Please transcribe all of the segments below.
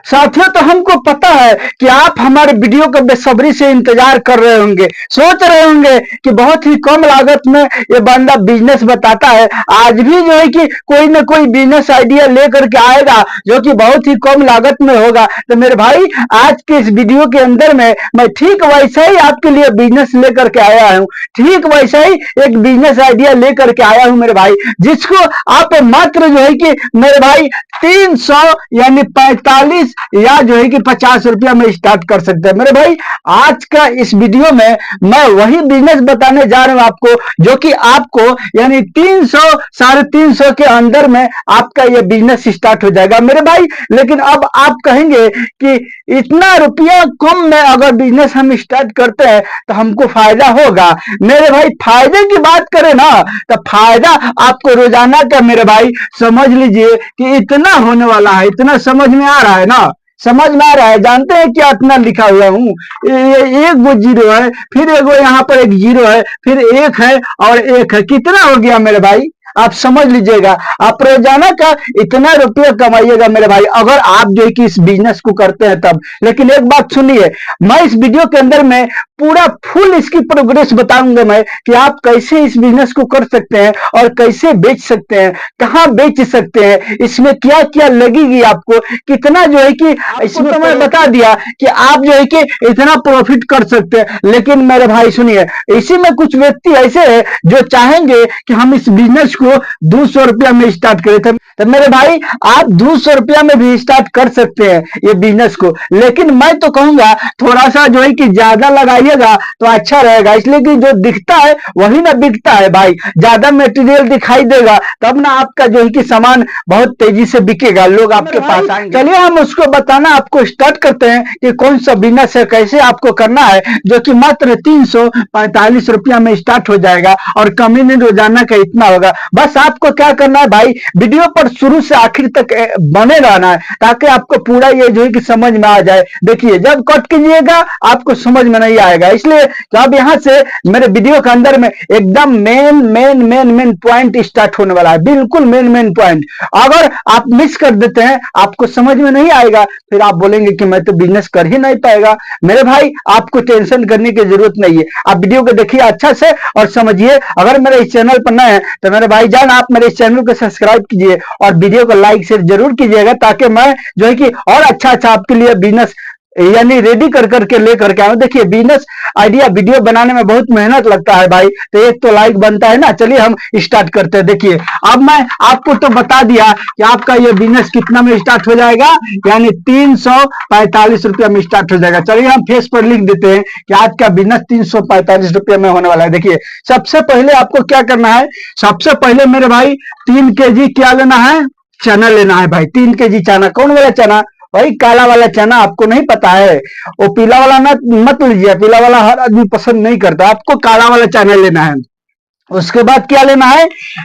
साथियों, तो हमको पता है कि आप हमारे वीडियो का बेसब्री से इंतजार कर रहे होंगे, सोच रहे होंगे कि बहुत ही कम लागत में ये बंदा बिजनेस बताता है। आज भी जो है कि कोई ना कोई बिजनेस आइडिया लेकर के आएगा जो कि बहुत ही कम लागत में होगा। तो मेरे भाई, आज के इस वीडियो के अंदर में मैं ठीक वैसा ही आपके लिए बिजनेस लेकर के आया हूँ, ठीक वैसा ही एक बिजनेस आइडिया लेकर के आया हूँ मेरे भाई, जिसको आप मात्र जो है कि मेरे भाई 300 यानी 45 या जो है कि 50 रुपया में स्टार्ट कर सकते हैं। मेरे भाई, आज का इस वीडियो में मैं वही बिजनेस बताने जा रहा हूं आपको, जो कि आपको यानी 300 350 के अंदर में आपका ये बिजनेस स्टार्ट हो जाएगा मेरे भाई। लेकिन अब आप कहेंगे कि इतना रुपया कम में अगर बिजनेस हम स्टार्ट करते हैं तो हमको फायदा होगा। मेरे भाई, फायदे की बात करें ना तो फायदा आपको रोजाना का मेरे भाई समझ लीजिए कि इतना होने वाला है। इतना समझ में आ रहा है ना? समझ में आ रहा है? जानते हैं क्या इतना लिखा हुआ हूँ? एक वो जीरो है, फिर एगो यहाँ पर एक जीरो है, फिर एक है और एक है। कितना हो गया मेरे भाई? आप समझ लीजिएगा, आप रोजाना का इतना रुपया कमाइएगा मेरे भाई, अगर आप जो है कि इस बिजनेस को करते हैं तब। लेकिन एक बात सुनिए, मैं इस वीडियो के अंदर में पूरा फुल इसकी प्रोग्रेस बताऊंगा मैं कि आप कैसे इस बिजनेस को कर सकते हैं और कैसे बेच सकते हैं, कहां बेच सकते हैं, इसमें क्या क्या लगेगी आपको, कितना जो है कि इसमें तो मैं बता दिया कि आप जो है कि इतना प्रॉफिट कर सकते हैं। लेकिन मेरे भाई सुनिए, इसी में कुछ व्यक्ति ऐसे हैं जो चाहेंगे कि हम इस बिजनेस को 200 रुपया में स्टार्ट करे थे। तो मेरे भाई, आप 200 रुपया में भी स्टार्ट कर सकते हैं ये बिजनेस को। लेकिन मैं तो कहूंगा थोड़ा सा जो है कि ज्यादा लगाइएगा तो अच्छा रहेगा, इसलिए कि जो दिखता है वही ना बिकता है भाई। ज्यादा मटेरियल दिखाई देगा तब ना आपका जो है कि सामान बहुत तेजी से बिकेगा, लोग आपके पास आएंगे। चलिए हम उसको बताना आपको स्टार्ट करते हैं कि कौन सा बिजनेस है, कैसे आपको करना है, जो कि मात्र 345 रुपया में स्टार्ट हो जाएगा और कमीशन रोजाना का इतना होगा। बस आपको क्या करना है भाई, वीडियो पर शुरू से आखिर तक बने रहना है ताकि आपको पूरा ये जो है कि समझ में आ जाए। देखिए, जब कट कीजिएगा आपको समझ में नहीं आएगा, इसलिए तो अब यहां से मेरे वीडियो के अंदर में एकदम main main main main point start होने वाला है, बिल्कुल मेन मेन पॉइंट। अगर आप मिस कर देते हैं, आपको समझ में नहीं आएगा, फिर आप बोलेंगे कि मैं तो बिजनेस कर ही नहीं पाएगा। मेरे भाई, आपको टेंशन करने की जरूरत नहीं है, आप वीडियो को देखिए अच्छा से और समझिए। अगर मेरे इस चैनल पर नए हैं तो मेरे भाई जान, आप मेरे इस चैनल को सब्सक्राइब कीजिए और वीडियो को लाइक शेयर जरूर कीजिएगा, ताकि मैं जो है कि और अच्छा आपके लिए बिजनेस यानी रेडी कर करके लेकर के आऊं। देखिए, बिजनेस आइडिया वीडियो बनाने में बहुत मेहनत लगता है भाई, तो एक तो लाइक बनता है ना। चलिए हम स्टार्ट करते हैं। देखिए, अब मैं आपको तो बता दिया कि आपका ये बिजनेस कितना में स्टार्ट हो जाएगा, यानी 345 रुपया में स्टार्ट हो जाएगा। चलिए हम फेस पर लिख देते हैं कि आज का बिजनेस 345 रुपया में होने वाला है। देखिए, सबसे पहले आपको क्या करना है, सबसे पहले मेरे भाई 3 केजी क्या लेना है, चना लेना है भाई। 3 केजी चना। कौन वाला चना भाई? काला वाला चना। आपको नहीं पता है? वो पीला वाला ना मत लीजिए, पीला वाला हर आदमी पसंद नहीं करता, आपको काला वाला चना लेना है। उसके बाद क्या लेना है,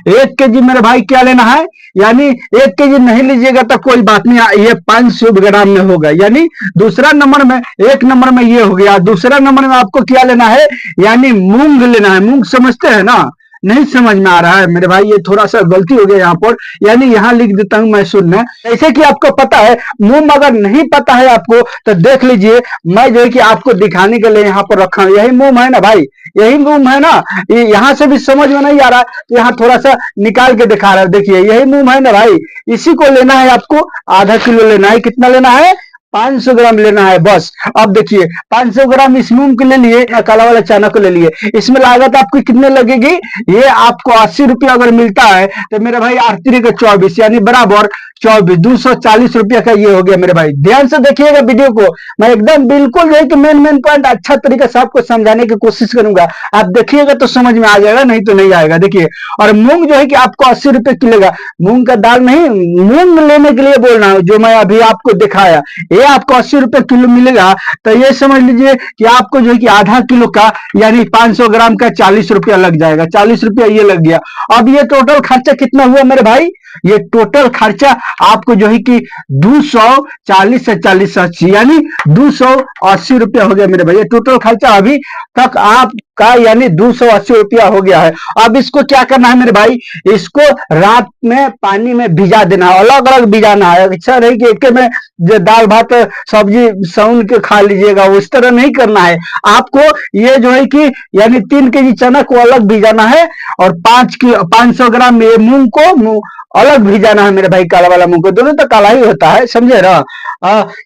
1 केजी मेरे भाई क्या लेना है, यानी 1 केजी नहीं लीजिएगा तो कोई बात नहीं, ये 500 ग्राम में होगा। यानी दूसरा नंबर में, 1 नंबर में ये हो गया। दूसरा नंबर में आपको क्या लेना है, यानी मूंग लेना है। मूंग समझते हैं ना? नहीं समझ में आ रहा है मेरे भाई, ये थोड़ा सा गलती हो गया यहाँ पर, यानी यहाँ लिख देता हूं मैं सुनना। जैसे कि आपको पता है, मूंग अगर नहीं पता है आपको तो देख लीजिए, मैं जो है कि आपको दिखाने के लिए यहाँ पर रखा हूं। यही मूंग है ना भाई, यही मूंग है ना? यहाँ से भी समझ में नहीं आ रहा तो यहाँ थोड़ा सा निकाल के दिखा रहा है। देखिए, यही मूंग है ना भाई, इसी को लेना है आपको। आधा किलो लेना है। कितना लेना है? 500 ग्राम लेना है बस। अब देखिए, 500 ग्राम इस मूंग को ले लिए, काला वाला चना को ले लिए। इसमें लागत आपकी कितने लगेगी, ये आपको 80 रुपया अगर मिलता है तो मेरे भाई 8 का 24 यानी बराबर 24, 240 रुपया का ये हो गया मेरे भाई। ध्यान से देखिएगा वीडियो को, मैं एकदम बिल्कुल जो है कि मेन मेन पॉइंट अच्छा तरीके से आपको समझाने की कोशिश करूंगा। आप देखिएगा तो समझ में आ जाएगा, नहीं तो नहीं आएगा। देखिए, और मूंग जो है कि आपको 80 रुपए किलेगा। मूंग का दाल नहीं, मूंग लेने के लिए बोल रहा हूं, जो मैं अभी आपको दिखाया, ये आपको 80 रुपए किलो मिलेगा। तो ये समझ लीजिए कि आपको जो है कि आधा किलो का यानी 500 ग्राम का 40 रुपया लग जाएगा। 40 रुपया ये लग गया। अब ये टोटल खर्चा कितना हुआ मेरे भाई, ये टोटल खर्चा आपको जो है कि 240 से 40 80 यानी 280 रुपया हो गया मेरे भाई। ये टोटल खर्चा अभी तक आप का यानी 280 रुपया हो गया है। अब इसको क्या करना है मेरे भाई, इसको रात में पानी में भिजा देना है, अलग अलग भिजाना है। अच्छा नहीं कि एक में जो दाल भात सब्जी सौन के खा लीजिएगा, उस तरह नहीं करना है आपको। ये जो है कि यानी 3 केजी चना को अलग भिजाना है, और 500 ग्राम ये मूंग को अलग भिजाना है मेरे भाई, काला वाला मूंग को। दोनों तो काला ही होता है, समझे ना।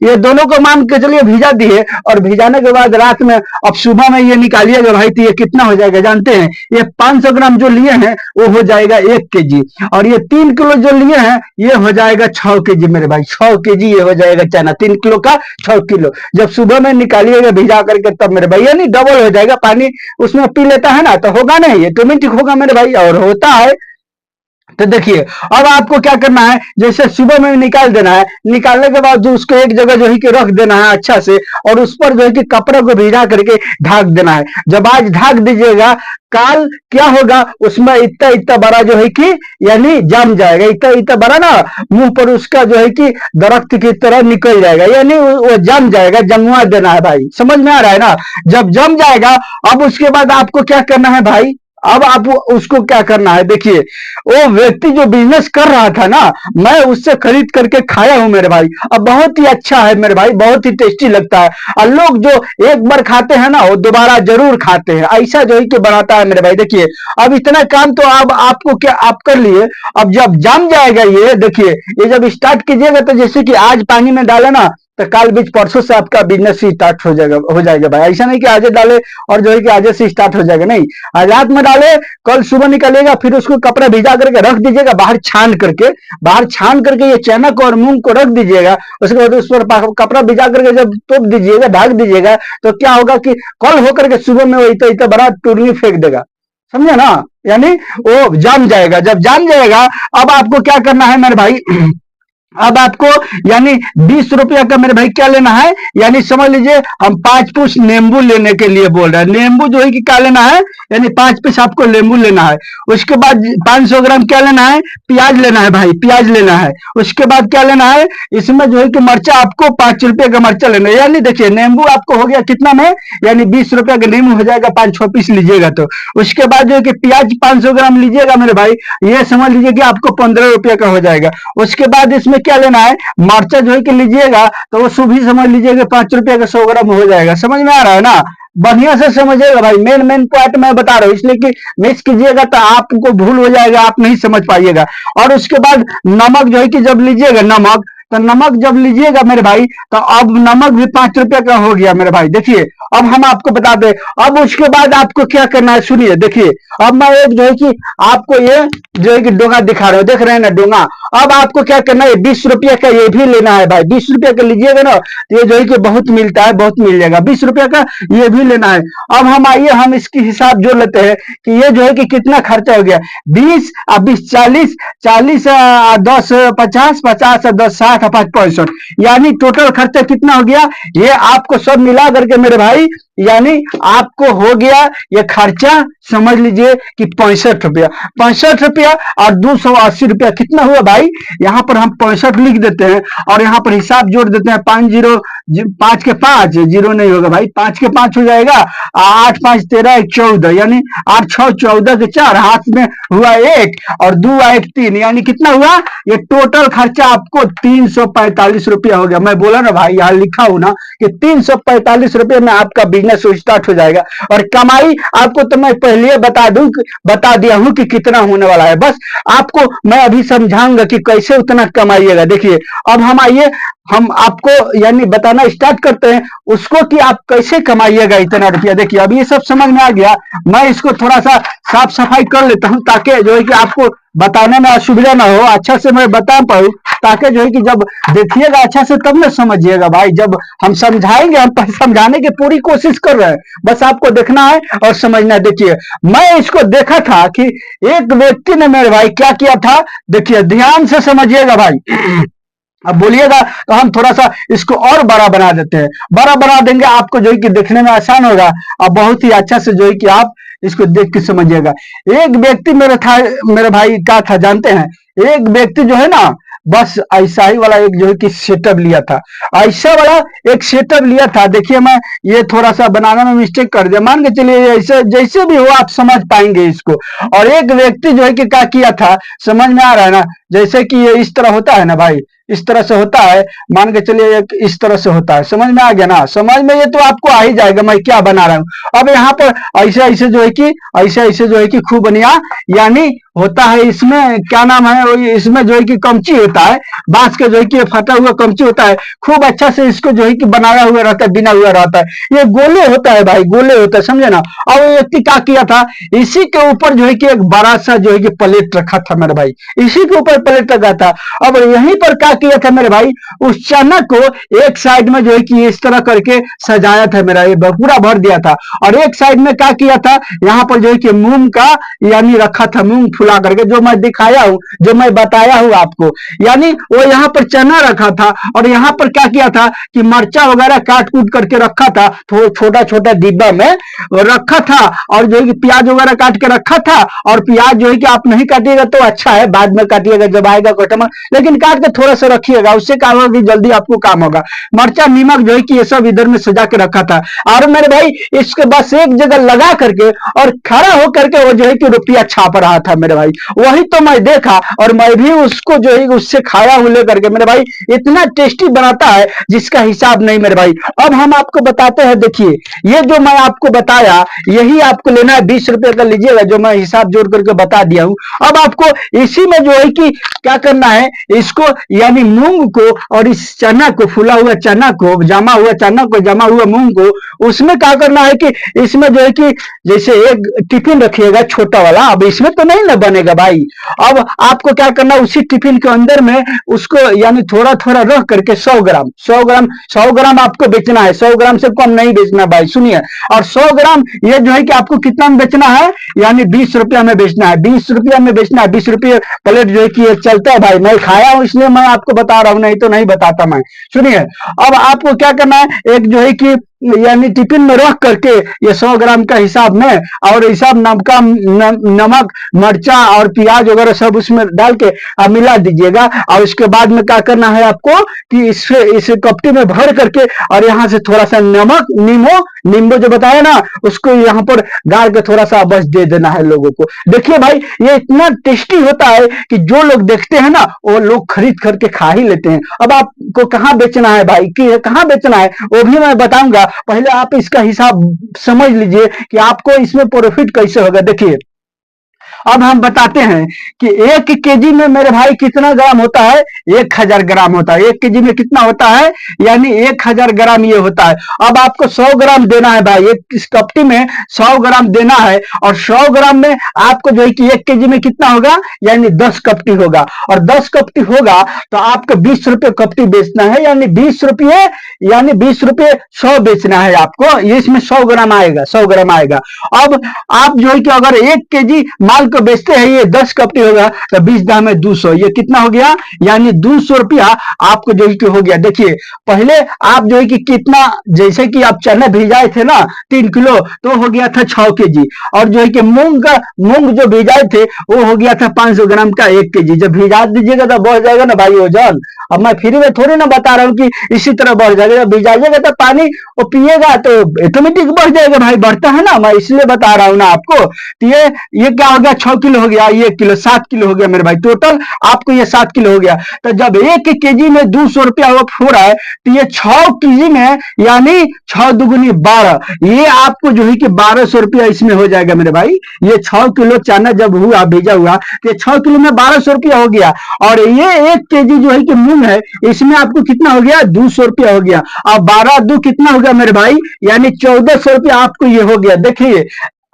ये दोनों को मान के चलिए भिजा दिए, और भिजाने के बाद रात में अब सुबह में ये निकालिएगा भाई, तो ये कितना हो जाएगा जानते हैं, ये 500 ग्राम जो लिए हैं वो हो जाएगा 1 केजी, और ये 3 किलो जो लिए हैं ये हो जाएगा 6 केजी मेरे भाई, 6 केजी ये हो जाएगा चना, 3 किलो का 6 किलो। जब सुबह में निकालिएगा भिजा करके तब मेरे भाई, यानी डबल हो जाएगा, पानी उसमें पी लेता है ना, तो होगा नहीं, ये ऑटोमेटिक होगा मेरे भाई, और होता है। तो देखिए अब आपको क्या करना है, जैसे सुबह में निकाल देना है, निकालने के बाद जो उसको एक जगह जो है कि रख देना है अच्छा से, और उस पर जो है कि कपड़े को भिजा करके ढक देना है। जब आज ढक दीजिएगा, काल क्या होगा, उसमें इतना इतना बड़ा जो है कि यानी जम जाएगा, इतना इतना बड़ा ना, मुंह पर उसका जो है कि दरख्त की तरह निकल जाएगा, यानी वो जम जाएगा, जमवा देना है भाई, समझ में आ रहा है ना। जब जम जाएगा, अब उसके बाद आपको क्या करना है भाई, अब आप उसको क्या करना है, देखिए वो व्यक्ति जो बिजनेस कर रहा था ना, मैं उससे खरीद करके खाया हूं मेरे भाई, अब बहुत ही अच्छा है मेरे भाई, बहुत ही टेस्टी लगता है, और लोग जो एक बार खाते हैं ना वो दोबारा जरूर खाते हैं, ऐसा जो है कि बनाता है मेरे भाई। देखिए अब इतना काम तो अब आपको क्या आप कर लिए, अब जब जम जाएगा ये, देखिए ये जब स्टार्ट कीजिएगा, तो जैसे कि आज पानी में डाला ना, तो काल बीच परसों से आपका बिजनेस स्टार्ट हो जाएगा भाई। ऐसा नहीं कि आज डाले और जो है कि आज से स्टार्ट हो जाएगा, नहीं, आज रात में डाले, कल सुबह निकलेगा, फिर उसको कपड़ा भिजा करके रख दीजिएगा, बाहर छान करके ये चना को और मूंग को रख दीजिएगा। उसके बाद उस पर कपड़ा भिजा करके जब तोप दीजिएगा, ढक दीजिएगा, तो क्या होगा कि कल होकर के सुबह में वो इतना इतना बड़ा टूरनी फेंक देगा, समझे ना, यानी वो जम जाएगा। जब जम जाएगा, अब आपको क्या करना है मेरे भाई, अब आपको यानी 20 रुपया का मेरे भाई क्या लेना है, यानी समझ लीजिए हम 5 पीस नींबू लेने के लिए बोल रहे हैं। नींबू जो है कि क्या लेना है, यानी 5 पीस आपको नींबू लेना है। उसके बाद 500 ग्राम क्या लेना है, प्याज लेना है भाई, प्याज लेना है। उसके बाद क्या लेना है, इसमें जो है कि मर्चा आपको 5 रुपए का मर्चा लेना है। यानी देखिए नींबू आपको हो गया कितना में, यानी 20 रुपया का नींबू हो जाएगा, 5-6 पीस लीजिएगा तो। उसके बाद जो है कि प्याज 500 ग्राम लीजिएगा मेरे भाई, ये समझ लीजिए कि आपको 15 रुपया का हो जाएगा। उसके बाद इसमें क्या लेना है, मर्चा जो है कि लीजिएगा, तो वो सुबह समझ लीजिएगा 5 रुपया का 100 ग्राम हो जाएगा। समझ में आ रहा है ना, बढ़िया से समझिएगा भाई, मेन पॉइंट मैं बता रहा हूँ, इसलिए कि मिस कीजिएगा तो आपको भूल हो जाएगा, आप नहीं समझ पाइएगा। और उसके बाद नमक जो है कि जब लीजिएगा नमक, तो नमक जब लीजिएगा मेरे भाई, तो अब नमक भी 5 रुपया का हो गया मेरे भाई। देखिए अब हम आपको बता दें, अब उसके बाद आपको क्या करना है, सुनिए। देखिए अब मैं एक जो है कि आपको ये जो है कि डोंगा दिखा रहा हूं, देख रहे हैं ना डोंगा। अब आपको क्या करना है, 20 रुपया का ये भी लेना है भाई। 20 रुपया का लीजिएगा ना, तो ये जो है कि बहुत मिलता है, बहुत मिल जाएगा। 20 रुपया का ये भी लेना है। अब हम आइए हम इसकी हिसाब जोड़ लेते हैं कि ये जो है कि कितना खर्चा हो गया। 20 और 20 40, 40 10 50, 50 और 10 60 और 5 65, यानी टोटल खर्चा कितना हो गया, ये आपको सब मिला करके मेरे भाई, यानी आपको हो गया ये खर्चा, समझ लीजिए कि 65 रुपया। 65 रुपया और 280 रुपया कितना हुआ भाई, यहां पर हम 65 लिख देते हैं, और यहां पर हिसाब जोड़ देते हैं। 5 के 5 जीरो नहीं होगा भाई, 5 के 5 हो जाएगा, 8 5 13 1 14, यानी 8 6 14 के 4, हाथ में हुआ 1 और 2 1 3, यानी कितना हुआ, ये टोटल खर्चा आपको 345 रुपया हो गया। मैं बोला ना भाई, यहां लिखा हूं ना कि 345 रुपये में आपका बिजनेस स्टार्ट हो जाएगा। और कमाई आपको तो मैं पहले बता दिया हूं कि कितना होने वाला है, बस आपको मैं अभी समझाऊंगा कि कैसे उतना कमाइएगा। देखिए अब हम आइए, हम आपको यानी बताना स्टार्ट करते हैं उसको कि आप कैसे कमाइएगा इतना रुपया। देखिए अब ये सब समझ में आ गया, मैं इसको थोड़ा सा साफ सफाई कर लेता हूं, ताकि जो है कि आपको बताने में असुविधा ना हो, अच्छा से मैं बता पाऊं, ताकि जो है कि जब देखिएगा अच्छा से तब ना समझिएगा भाई। जब हम समझाएंगे, हम समझाने की पूरी कोशिश कर रहे हैं, बस आपको देखना है और समझना है। देखिए मैं इसको देखा था कि एक व्यक्ति ने मेरे भाई क्या किया था, देखिए ध्यान से समझिएगा भाई। अब बोलिएगा तो हम थोड़ा सा इसको और बड़ा बना देते हैं, बड़ा बना देंगे, आपको जो है कि देखने में आसान होगा, और बहुत ही अच्छा से जो है कि आप इसको देख के समझिएगा। एक व्यक्ति मेरे भाई क्या था जानते हैं, एक व्यक्ति जो है ना बस ऐसा ही वाला एक जो है कि सेटअप लिया था, ऐसा वाला एक सेटअप लिया था। देखिए मैं ये थोड़ा सा बनाने में मिस्टेक कर दिया, मान के चलिए ऐसे जैसे भी हो आप समझ पाएंगे इसको। और एक व्यक्ति जो है कि क्या किया था, समझ में आ रहा है ना, जैसे कि ये इस तरह होता है ना भाई, इस तरह से होता है, मान के चलिए एक इस तरह से होता है, समझ में आ गया ना, समझ में ये तो आपको आ ही जाएगा मैं क्या बना रहा हूं। अब यहाँ पर ऐसे ऐसे जो है कि ऐसे ऐसे जो है कि खूब बनिया यानी होता है, इसमें क्या नाम है, इसमें जो है कि कमची होता है, बांस के जो है कि फटा हुआ कमची होता है, खूब अच्छा से इसको जो है कि बनाया हुआ रहता है, बिना हुआ रहता है, ये गोले होता है भाई, गोले होता है, समझे ना। और वो व्यक्ति क्या किया था, इसी के ऊपर जो है कि एक बड़ा सा जो है कि प्लेट रखा था मेरे भाई, इसी के ऊपर प्लेट रखा था। अब यहीं पर क्या किया था मेरे भाई, उस चना को एक साइड में जो है कि इस तरह करके सजाया था मेरा, ये पूरा भर दिया था। और एक साइड में क्या किया था, यहाँ पर जो है कि मूंग का यानी रखा था, मूंग फुला करके, जो मैं दिखाया हूं, जो मैं बताया हूं आपको, यानी वो यहाँ पर चना रखा था। और यहाँ पर क्या किया था कि मर्चा वगैरह काट कूट करके रखा था, तो छोटा छोटा डिब्बा में रखा था। और जो है कि प्याज वगैरह काट के रखा था। और प्याज जो है कि आप नहीं काटिएगा तो अच्छा है, बाद में काटिएगा जब आएगा कस्टमर, लेकिन काट के थोड़ा सा रखिएगा, उससे क्या होगा कि जल्दी आपको काम होगा। मर्चा नमक जो है कि ये सब इधर में सजा के रखा था। और मेरे भाई इसके बस एक जगह लगा करके और खड़ा होकर के वो जो है कि रुपया छाप रहा था मेरे भाई, वही तो मैं देखा और मैं भी उसको जो है उससे खाया हूं लेकर के मेरे भाई। इतना टेस्टी बनाता है जिसका हिसाब नहीं मेरे भाई। अब हम आपको बताते हैं, देखिए ये जो मैं आपको बताया यही आपको लेना है, 20 रुपए का लीजिएगा, जो मैं हिसाब जोड़ करके बता दिया हूं। अब आपको इसी में जो है कि क्या करना है, इसको यानी मूंग को और इस चना को, फूला हुआ चना को, जमा हुआ चना को, जमा हुआ मूंग को, उसमें क्या करना है कि इसमें जो है कि जैसे एक टिफिन रखिएगा छोटा वाला, अब इसमें तो नहीं ना बनेगा भाई। अब आपको क्या करना है, उसी टिफिन के अंदर में उसको यानी थोड़ा थोड़ा रख करके 100 ग्राम 100 ग्राम आपको बेचना है, 100 ग्राम से कम नहीं बेचना भाई, सुनिए। और 100 ग्राम ये जो है कि आपको कितना में बेचना है, यानी 20 रुपया में बेचना है, 20 रुपया में बेचना है, 20 रुपये प्लेट जो है कि ये चलता है भाई, मैं खाया हूं इसलिए मैं आपको बता रहा हूं, नहीं तो नहीं बताता मैं। सुनिए, अब आपको क्या करना है, एक जो है कि यानी टिफिन में रख करके ये 100 ग्राम का हिसाब में, और हिसाब नमक मर्चा और प्याज वगैरह सब उसमें डाल के आप मिला दीजिएगा। और उसके बाद में क्या करना है आपको कि इस कपटी में भर करके और यहाँ से थोड़ा सा नमक, नींबू जो बताया ना, उसको यहाँ पर डाल के थोड़ा सा बस दे देना है लोगों को। देखिए भाई ये इतना टेस्टी होता है कि जो लोग देखते हैं ना वो लोग खरीद करके खा ही लेते हैं। अब आपको कहाँ बेचना है भाई, कि कहाँ बेचना है वो भी मैं बताऊंगा, पहले आप इसका हिसाब समझ लीजिए कि आपको इसमें प्रॉफिट कैसे होगा। देखिए अब हम बताते हैं कि 1 केजी में मेरे भाई कितना ग्राम होता है, 1000 ग्राम होता है। 1 केजी में कितना होता है, यानी 1000 ग्राम ये होता है। अब आपको 100 ग्राम देना है भाई, इस कपटी में 100 ग्राम देना है। और 100 ग्राम में आपको जो है कि 1 केजी में कितना होगा, यानी 10 कपटी होगा। और 10 कपटी होगा तो आपको 20 रुपये कपटी बेचना है, यानी 20 रुपये, यानी 20 रुपये 100 बेचना है आपको, ये इसमें 100 ग्राम आएगा, 100 ग्राम आएगा। अब आप जो है कि अगर 1 केजी माल को बेचते हैं, ये 10 कपटी होगा तो 20 दाम में 200, ये कितना हो गया, यानी 200 रुपया आपको जो है कि हो गया। देखिए पहले आप जो है कि कितना, जैसे कि आप चने भिजाए थे ना 3 किलो, तो हो गया था 6 केजी। और जो है कि मूंग जो भिजाए थे वो हो गया था 500 ग्राम का 1 केजी। जब भिजा दीजिएगा तो बढ़ जाएगा ना भाई वजन। अब मैं फ्री में थोड़ी ना बता रहा हूँ कि इसी तरह बढ़ जाएगा, जब भिजाइएगा तो पानी वो पिएगा तो ऑटोमेटिक बढ़ जाएगा भाई, बढ़ता है ना, मैं इसलिए बता रहा हूँ ना आपको। तो ये क्या हो गया, 6 किलो हो गया, ये किलो 7 किलो हो गया मेरे भाई, टोटल आपको ये 7 किलो हो गया। तो जब 1 केजी में 200 रुपया हो रहा है तो ये 6 केजी में यानी 6 दुगुनी 12, ये आपको जो है कि 1200 रुपया इसमें हो जाएगा मेरे भाई। ये 6 किलो चना जब हुआ भेजा हुआ तो ये 6 किलो में 1200 रुपया हो गया। और ये 1 केजी जो है कि मूंग है, इसमें आपको कितना हो गया, 200 रुपया हो गया। अब 12 दू कितना हो गया मेरे भाई, यानी 1400 रुपया आपको ये हो गया। देखिए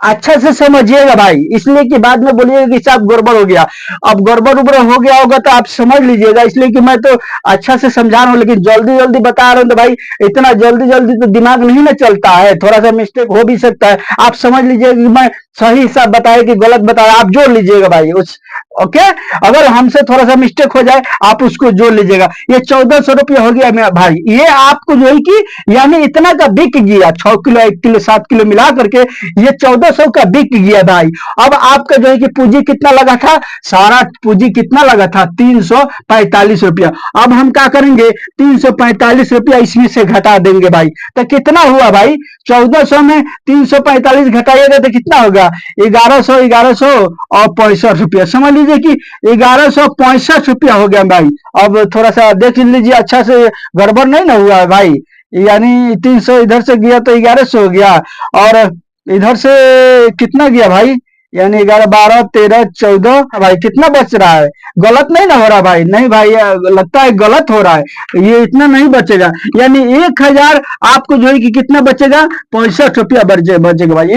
अच्छा से समझिएगा भाई, इसलिए कि बाद में बोलिएगा कि साहब गड़बड़ हो गया। अब गड़बड़ उबड़ हो गया होगा तो आप समझ लीजिएगा, इसलिए कि मैं तो अच्छा से समझा रहा हूँ, लेकिन जल्दी जल्दी बता रहा हूँ तो भाई इतना जल्दी जल्दी तो दिमाग नहीं ना चलता है, थोड़ा सा मिस्टेक हो भी सकता है। आप समझ लीजिएगा कि मैं सही हिसाब बताया कि गलत बताया, आप जोड़ लीजिएगा भाई, उस ओके, अगर हमसे थोड़ा सा मिस्टेक हो जाए आप उसको जोड़ लीजिएगा। ये 1400 रुपया हो गया मेरा भाई, ये आपको जो है कि यानी इतना का बिक गया, 6 किलो 1 किलो 7 किलो मिला करके ये 1400 का बिक गया भाई। अब आपका जो है कि पूंजी कितना लगा था, सारा पूंजी कितना लगा था, 345 रुपया। अब हम क्या करेंगे, 345 रुपया इसमें से घटा देंगे भाई, तो कितना हुआ भाई, 1400 में 345 घटाइएगा तो कितना होगा, 1100 और 65 रुपया। समझ लीजिए कि 1165 रुपया हो गया भाई। अब थोड़ा सा देख लीजिए अच्छा से, गड़बड़ नहीं ना हुआ है भाई, यानी 300 इधर से गया तो 1100 हो गया, और इधर से कितना गया भाई, यानी 11 12 13 14 भाई, कितना बच रहा है, गलत नहीं ना हो रहा भाई, नहीं भाई लगता है गलत हो रहा है, ये इतना नहीं बचेगा, यानी 1000 आपको जो है कि कितना बचेगा, 65 रुपया बचेगा भाई,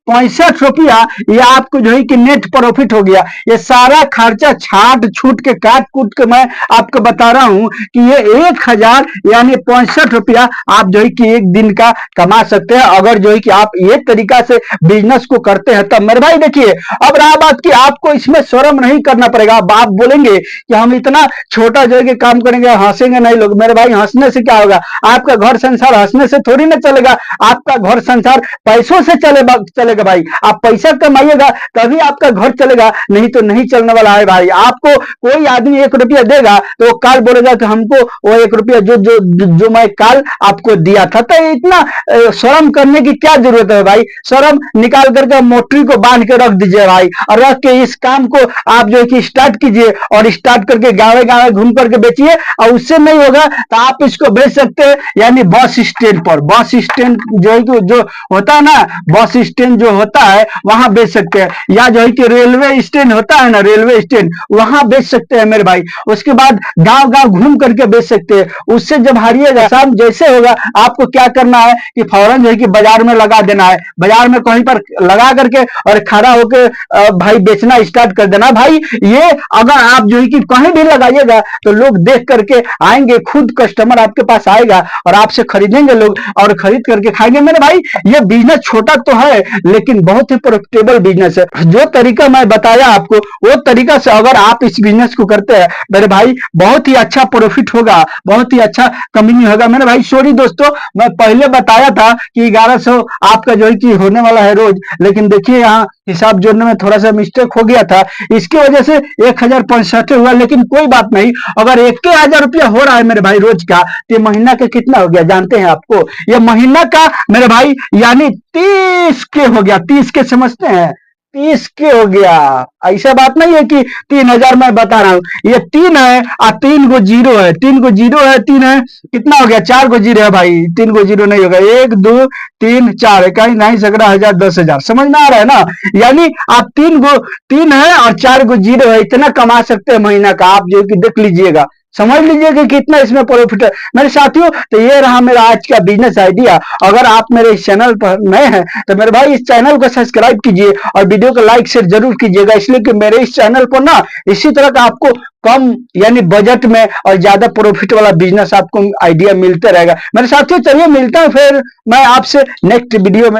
1065 रुपया ये आपको जो है कि नेट प्रॉफिट हो गया। ये सारा खर्चा छाट छूट के काट कूट के मैं आपको बता रहा हूं कि ये 1000 यानी 65 रुपया आप जो है कि एक दिन का कमा सकते हैं, अगर जो है कि आप ये तरीका से बिजनेस को करते हैं। तब मेरे भाई देखिए, अब रहा बात कि आपको इसमें शर्म नहीं करना पड़ेगा। अब आप बोलेंगे कि हम इतना छोटा जो है कि काम करेंगे, हंसेंगे नहीं लोग, मेरे भाई हंसने से क्या होगा, आपका घर संसार हंसने से थोड़ी ना चलेगा, आपका घर संसार पैसों से चलेगा भाई। आप पैसा कमाइएगा तभी आपका घर चलेगा, नहीं तो नहीं चलने वाला है भाई। आपको कोई आदमी 1 रुपया देगा तो काल बोलेगा कि हमको वो 1 रुपया जो मैं काल आपको दिया था। तो इतना शर्म करने की क्या जरूरत है भाई, शर्म निकाल करके मोटरी को बांध के रख दीजिए भाई, और रख के इस काम को आप जो है कि स्टार्ट कीजिए, और स्टार्ट करके गाँव गाँव घूम करके बेचिए, और उससे नहीं होगा तो आप इसको बेच सकते हैं, यानी बस स्टैंड पर, बस स्टैंड जो है कि जो होता है ना, बस स्टैंड जो होता है वहां बेच सकते हैं, या जो है कि रेलवे स्टैंड होता है ना, रेलवे स्टैंड वहां बेच सकते हैं मेरे भाई। उसके बाद गांव गांव घूम करके बेच सकते हैं, उससे जब हारिएगा शाम जैसे होगा, आपको क्या करना है कि फौरन जो है कि बाजार में लगा देना है, बाजार में कहीं पर लगा करके और खड़ा होकर भाई बेचना स्टार्ट कर देना भाई। ये अगर आप जो है कि कहीं भी लगाइएगा तो लोग देख करके आएंगे, खुद कस्टमर आपके पास आएगा और आपसे खरीदेंगे लोग, और खरीद करके खाएंगे मेरे भाई। ये बिजनेस छोटा तो है लेकिन बहुत ही प्रॉफिटेबल बिजनेस है। जो तरीका मैं बताया आपको, वो तरीका से अगर आप इस बिजनेस को करते हैं मेरे भाई, बहुत ही अच्छा प्रॉफिट होगा, बहुत ही अच्छा कमाई होगा मेरे भाई। सॉरी दोस्तों, मैं पहले बताया था कि 1100 आपका जो है कि होने वाला है रोज, लेकिन देखिए यहाँ हिसाब जोड़ने में थोड़ा सा मिस्टेक हो गया था, इसकी वजह से 1065 हुआ। लेकिन कोई बात नहीं, अगर 1000 रुपया हो रहा है मेरे भाई रोज का, तो महीना का कितना हो गया जानते हैं आपको, ये महीना का मेरे भाई यानी 30 के हो गया, 30 के समझते हैं, 30 के हो गया। ऐसा बात नहीं है कि 3000 मैं बता रहा हूँ, ये 3 है और 3 गो जीरो है, 3 गो जीरो है, 3 है, कितना हो गया, 4 गो जीरो है भाई, 3 गो जीरो नहीं होगा, 1 2 3 4 है, कहीं नहीं 11,000 10,000, समझ में आ रहा है ना। यानी आप 3 है और 4 गो जीरो है, इतना कमा सकते हैं महीना का, आप जो कि देख लीजिएगा, समझ लीजिए कि कितना इसमें प्रॉफिट है मेरे साथियों। तो ये रहा मेरा आज का बिजनेस आइडिया। अगर आप मेरे इस चैनल पर नए हैं तो मेरे भाई इस चैनल को सब्सक्राइब कीजिए और वीडियो को लाइक शेयर जरूर कीजिएगा, इसलिए कि मेरे इस चैनल पर ना इसी तरह का आपको कम यानी बजट में और ज्यादा प्रॉफिट वाला बिजनेस आपको आइडिया मिलते रहेगा मेरे साथियों। चलिए मिलता हूं फिर मैं आपसे नेक्स्ट वीडियो में।